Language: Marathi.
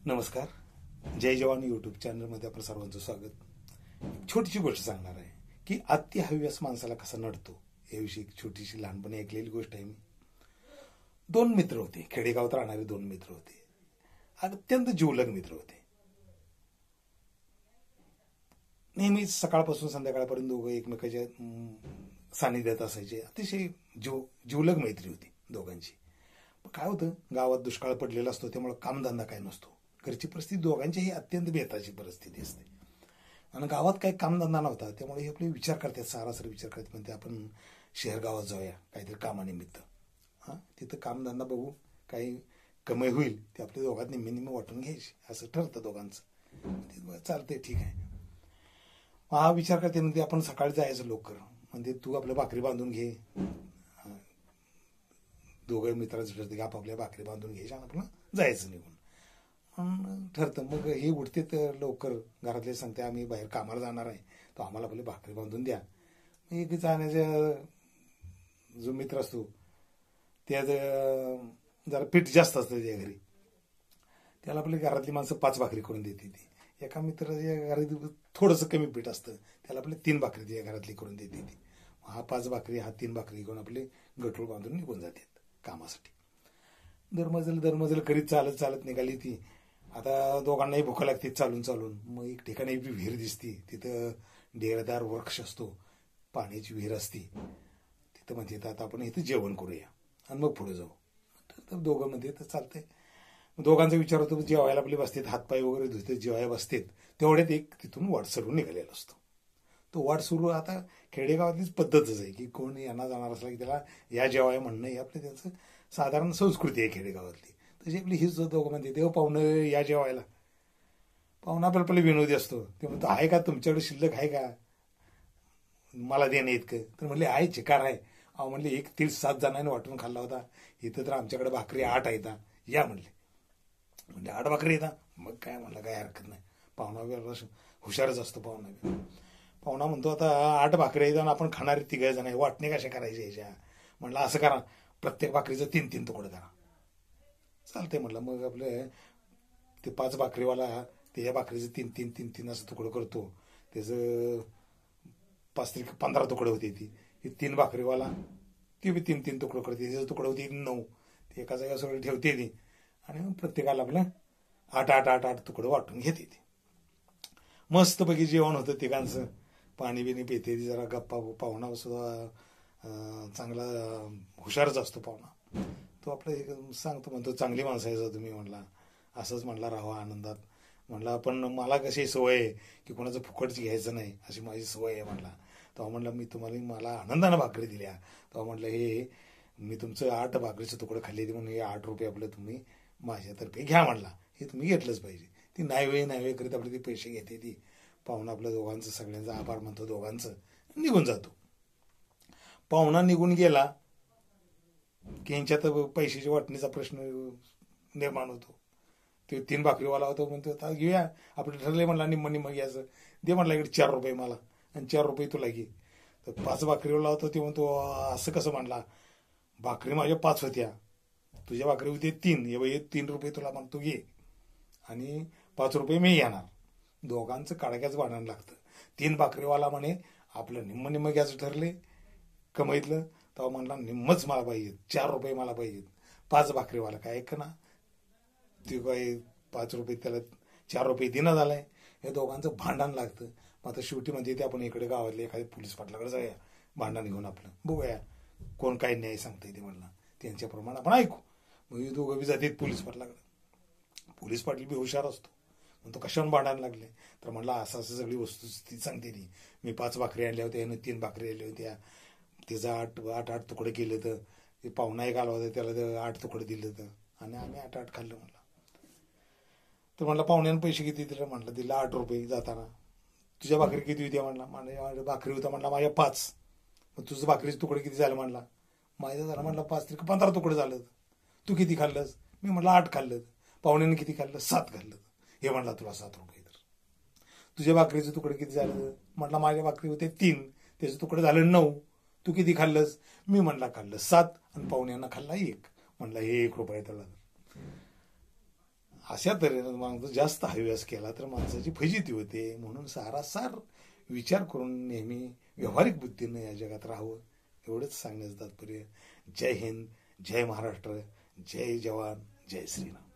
नमस्कार. जय जवान यूट्यूब चॅनलमध्ये आपलं सर्वांचं स्वागत. छोटीशी गोष्ट सांगणार आहे की अति हव्यास माणसाला कसा नडतो याविषयी एक छोटीशी लहानपणी ऐकलेली गोष्ट आहे. मी दोन मित्र होते, खेडेगावात राहणारे दोन मित्र होते. अत्यंत जीवलग मित्र होते. नेहमीच सकाळपासून संध्याकाळपर्यंत दोघं एकमेकाच्या सानिध्यात असायचे. अतिशय जीवलग मैत्री होती दोघांची. काय होतं, गावात दुष्काळ पडलेला असतो, त्यामुळे कामधंदा काय नसतो. घरची परिस्थिती दोघांचीही अत्यंत बेताची परिस्थिती असते आणि गावात काही कामधंदा नव्हता. त्यामुळे हे आपले विचार करतात, सारासार विचार करतात, म्हणते आपण शहर गावात जाऊया काहीतरी कामानिमित्त. तिथं कामधंदा बघू, काही कमाई होईल ते आपल्या दोघांत निम्मे वाटून घ्यायची असं ठरतं दोघांचं. चालतंय, ठीक आहे. हा विचार करते, म्हणते आपण सकाळी जायचं लवकर, म्हणजे तू आपल्या भाकरी बांधून घे. दोघं मित्राचं ठरतं की आपापल्या भाकरी बांधून घ्यायच्या आणि आपण जायचं निघून ठरतं. मग हे उठते तर लवकर, घरातले सांगते आम्ही बाहेर कामाला जाणार आहे, तो आम्हाला आपली भाकरी बांधून द्या. एक जाण्याचा जो मित्र असतो त्या जरा पीठ जास्त असतं त्या घरी, त्याला आपली घरातली माणसं 5 भाकरी करून देते. ती एका मित्राच्या घरी थोडंसं कमी पीठ असतं, त्याला आपले 3 भाकरी त्या घरातली करून देते. ती हा 5 भाकरी, हा 3 भाकरी घेऊन आपले गठूळ बांधून निघून जातात कामासाठी. दरमजल करीत चालत चालत निघाली ती. आता दोघांनाही भूक लागते चालून चालून. मग एक ठिकाणी विहीर दिसती, तिथं डेरेदार वृक्ष असतो, पाण्याची विहीर असती. तिथं म्हणते आता आपण इथं जेवण करूया आणि मग पुढे जाऊ. तर दोघं म्हणते तर चालतंय. दोघांचा विचार होतो, जेवायला आपले बसतात, हातपाय वगैरे धुते, जेवायला बसतात, तेवढ्यात एक तिथून वाट सरून निघालेला असतो. तो वाट सुरू, आता खेडेगावातलीच पद्धतच आहे की कोण यांना जाणार असला की त्याला या जेवाय म्हणणं हे आपलं त्यांचं साधारण संस्कृती आहे खेडेगावातली. तशी आपली हीच दोघं म्हणते, देव पाहुणं या जेवायला. पाहुणा आपल्याला विनोदी असतो. ते म्हणतो आहे का तुमच्याकडे शिल्लक आहे का मला देणं इतकं? तर म्हणले आहे, चिकार आहे. अहो म्हणले 1 तीळ 7 जणांनी वाटून खाल्ला होता, इथं तर आमच्याकडे भाकरी 8 आहेत या म्हणले. 8 भाकरी येतात, मग काय म्हणलं काय हरकत नाही. पाहुणा हुशारच असतो पाहुणा. पाहुणा म्हणतो आता 8 भाकरी येतात आपण खाणारे 3 जण आहे, वाटणे कशा करायचे याच्या? म्हणलं असं करा, प्रत्येक भाकरीचं 3-3 तुकडे करा. चालतंय म्हणलं. मग आपलं ते 5 भाकरीवाला त्याच्या भाकरीचं 3-3 असं तुकडं करतो. त्याचं 5-15 तुकडे होते. ती 3 भाकरीवाला ती बी 3-3 तुकडं करते. त्याचं तुकडं होते 9. ते एका जागा सगळं ठेवते ती आणि मग प्रत्येकाला आपलं 8 तुकडं वाटून घेते. ती मस्तपैकी जेवण होतं तिघांचं. पाणी बिणी पिते ती, जरा गप्पा. पाहुणा सुद्धा चांगला हुशारच असतो पाहुणा. तो आपलं सांगतो, म्हणतो चांगली माणसं आहे तुम्ही. म्हणला असंच म्हणला राहा आनंदात. म्हणला पण मला कशी सवय आहे की कोणाचं फुकटच घ्यायचं नाही, अशी माझी सवय आहे म्हणला. तेव्हा म्हणला मी मला आनंदानं भाकरी दिल्या. तेव्हा म्हटलं हे मी तुमचं 8 भाकरीचं तुकडं खाल्ली म्हणून हे 8 रुपये आपलं तुम्ही माझ्यातर्फे घ्या म्हणला. हे तुम्ही घेतलंच पाहिजे. ती नाही करीत आपले ते पैसे घेते. ती पाहुणा आपल्या दोघांचं सगळ्यांचा आभार म्हणतो, दोघांचं निघून जातो. पाहुणा निघून गेला की यांच्यात पैशाच्या वाटणीचा प्रश्न निर्माण होतो. ते 3 भाकरीवाला होतो, म्हणतो आता घेऊया आपलं ठरलंय म्हणला निम्म घ्यायचं. दे म्हणला इकडे 4 रुपये मला आणि 4 रुपये तुला घे. तर 5 भाकरीवाला होतो, ते म्हणतो असं कसं म्हणला, भाकरी माझ्या 5 होत्या, तुझ्या भाकरी होते 3, हे 3 रुपये तुला म्हणतो घे आणि 5 रुपये मी घेणार. दोघांचं काडक्याच भांडण लागतं. 3 भाकरीवाला म्हणे आपलं निम्म घ्यायचं ठरले कमाईतलं, तेव्हा म्हणला निम्मच मला पाहिजे, 4 रुपये मला पाहिजेत. 5 भाकरीवाला काय ऐक ना, ते काय 5 रुपये त्याला 4 रुपये दिना झालाय. हे दोघांचं भांडण लागतं. मग आता शेवटी म्हणजे ते आपण इकडे गावातले एखाद्या पोलीस पाटलाकडे जाऊया, भांडण घेऊन आपलं बघूया कोण काय न्याय सांगता येते म्हणला, त्यांच्याप्रमाणे आपण ऐकू. मग हे दोघं बी जातात पोलीस पाटलाकडे. पोलीस पाटील बी हुशार असतो. मग तो कशावर भांडायला लागले तर म्हणला असं सगळी वस्तुस्थिती सांगते ती. मी 5 भाकरी आणल्या होत्या, यानं 3 भाकरी आणल्या होत्या, त्याचा 8 तुकडे केले, तर ते पाहुणा एक आला होता त्याला 8 तुकडे दिले तर आणि आम्ही 8 खाल्लं म्हणला. तर म्हणला पाहुण्यानं पैसे किती दिले? म्हणलं दिला 8 रुपये जाताना. तुझ्या भाकरी किती होत्या? म्हणला माझ्या भाकरी होता म्हणला माझ्या 5. मग तुझं भाकरीचे तुकडे किती झाले? म्हणला माझ्या झालं म्हणला 5-15 तुकडे झालं. तू किती खाल्लंस? मी म्हणलं 8 खाल्लं. पाहुण्यानं किती खाल्लं? 7 खाल्लं. हे म्हणला तुला 7 रुपये. तर तुझ्या भाकरीचे तुकडे किती झालं? म्हटलं माझ्या भाकरी होते 3, त्याचे तुकडे झाले 9. तू किती खाल्लंस? मी म्हणला खाल्लं 7 आणि पाहुण्यानं खाल्ला 1. म्हणला हे 1 रुपये त्याला. अशा तऱ्हेनं माणूस जास्त हव्यास केला तर माणसाची फजिती होते. म्हणून सारासार विचार करून नेहमी व्यावहारिक बुद्धीनं या जगात राहावं, एवढंच सांगण्याचं तात्पर्य. जय हिंद, जय महाराष्ट्र, जय जवान, जय श्रीराम.